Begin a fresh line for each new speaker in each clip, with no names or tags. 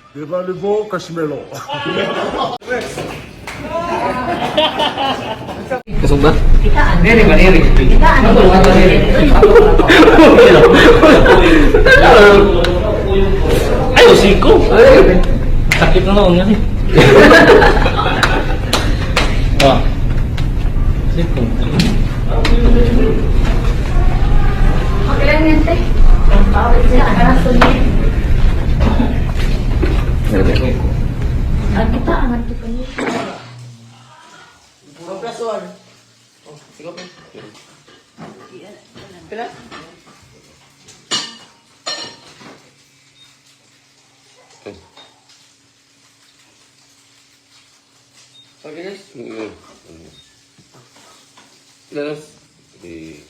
Devalivo Cashmelo.
Kusog ba?
Diri ba diri?
Ay, usiko. Sakit na noon kasi. Wah. Usiko.
Magalang yan, te. Ang bawal siya, karason niya. Ang kita, angat ko pa niya.
Puro plus one. Oh, sige pa. Pila? Okay guys.
Terus di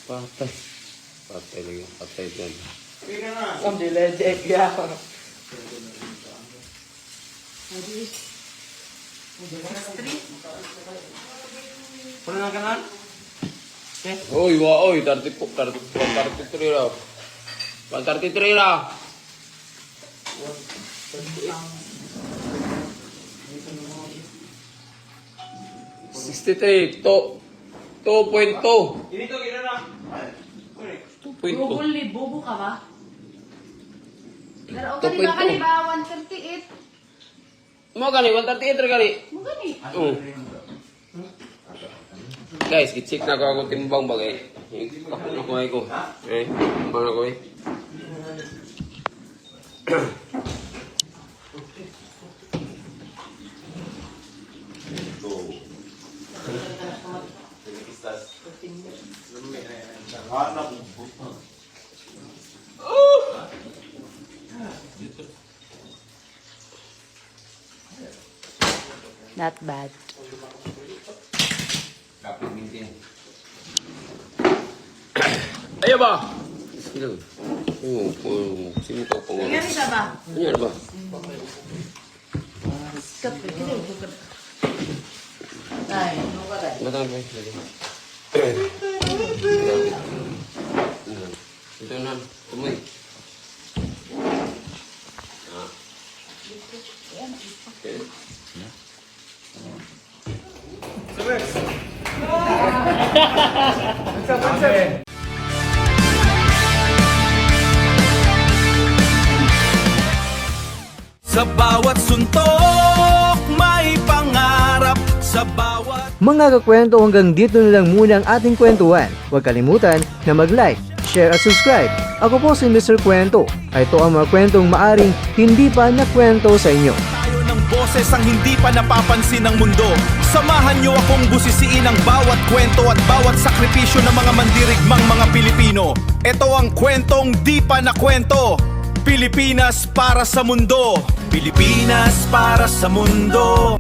patay. Patay lagi, patay yan.
Kam diledek ya. Puno na kanan? Okay.
Oy, wa oy, 33 raw. 133 raw. $63, 2.2.
Dito kita na.
2.2.
Bubuli, bubo ka ba? Pero okay, di ba ka, di ba? 138.
Mo kani 138 ra kani.
Mo gani.
Guys, i-check na ko ako timbang bagay. Ano ko ay ko. Timbang ako eh.
Not bad.
Ayo ba? Sino? Sino ka po?
Ngari ka ba?
Ano ba?
Sikat ba? Kaya bukod. Ay, ano ka rin?
Matang ba? Ito na. Tumoy. Okay.
Sa bawat suntok, may pangarap. Sa bawat
Mga kakwento, hanggang dito na lang muna ang ating kwentuhan. Huwag kalimutan na mag-like, share at subscribe. Ako po si Mr. Kwento. Ito ang mga kwentong maaring hindi pa nakwento sa inyo.
tayo ng boses ang hindi pa napapansin ng mundo. Samahan niyo akong busisiin ang bawat kwento at bawat sakripisyo ng mga mandirigmang mga Pilipino. Ito ang kwentong di pa nakwento. Pilipinas para sa mundo. Pilipinas para sa mundo.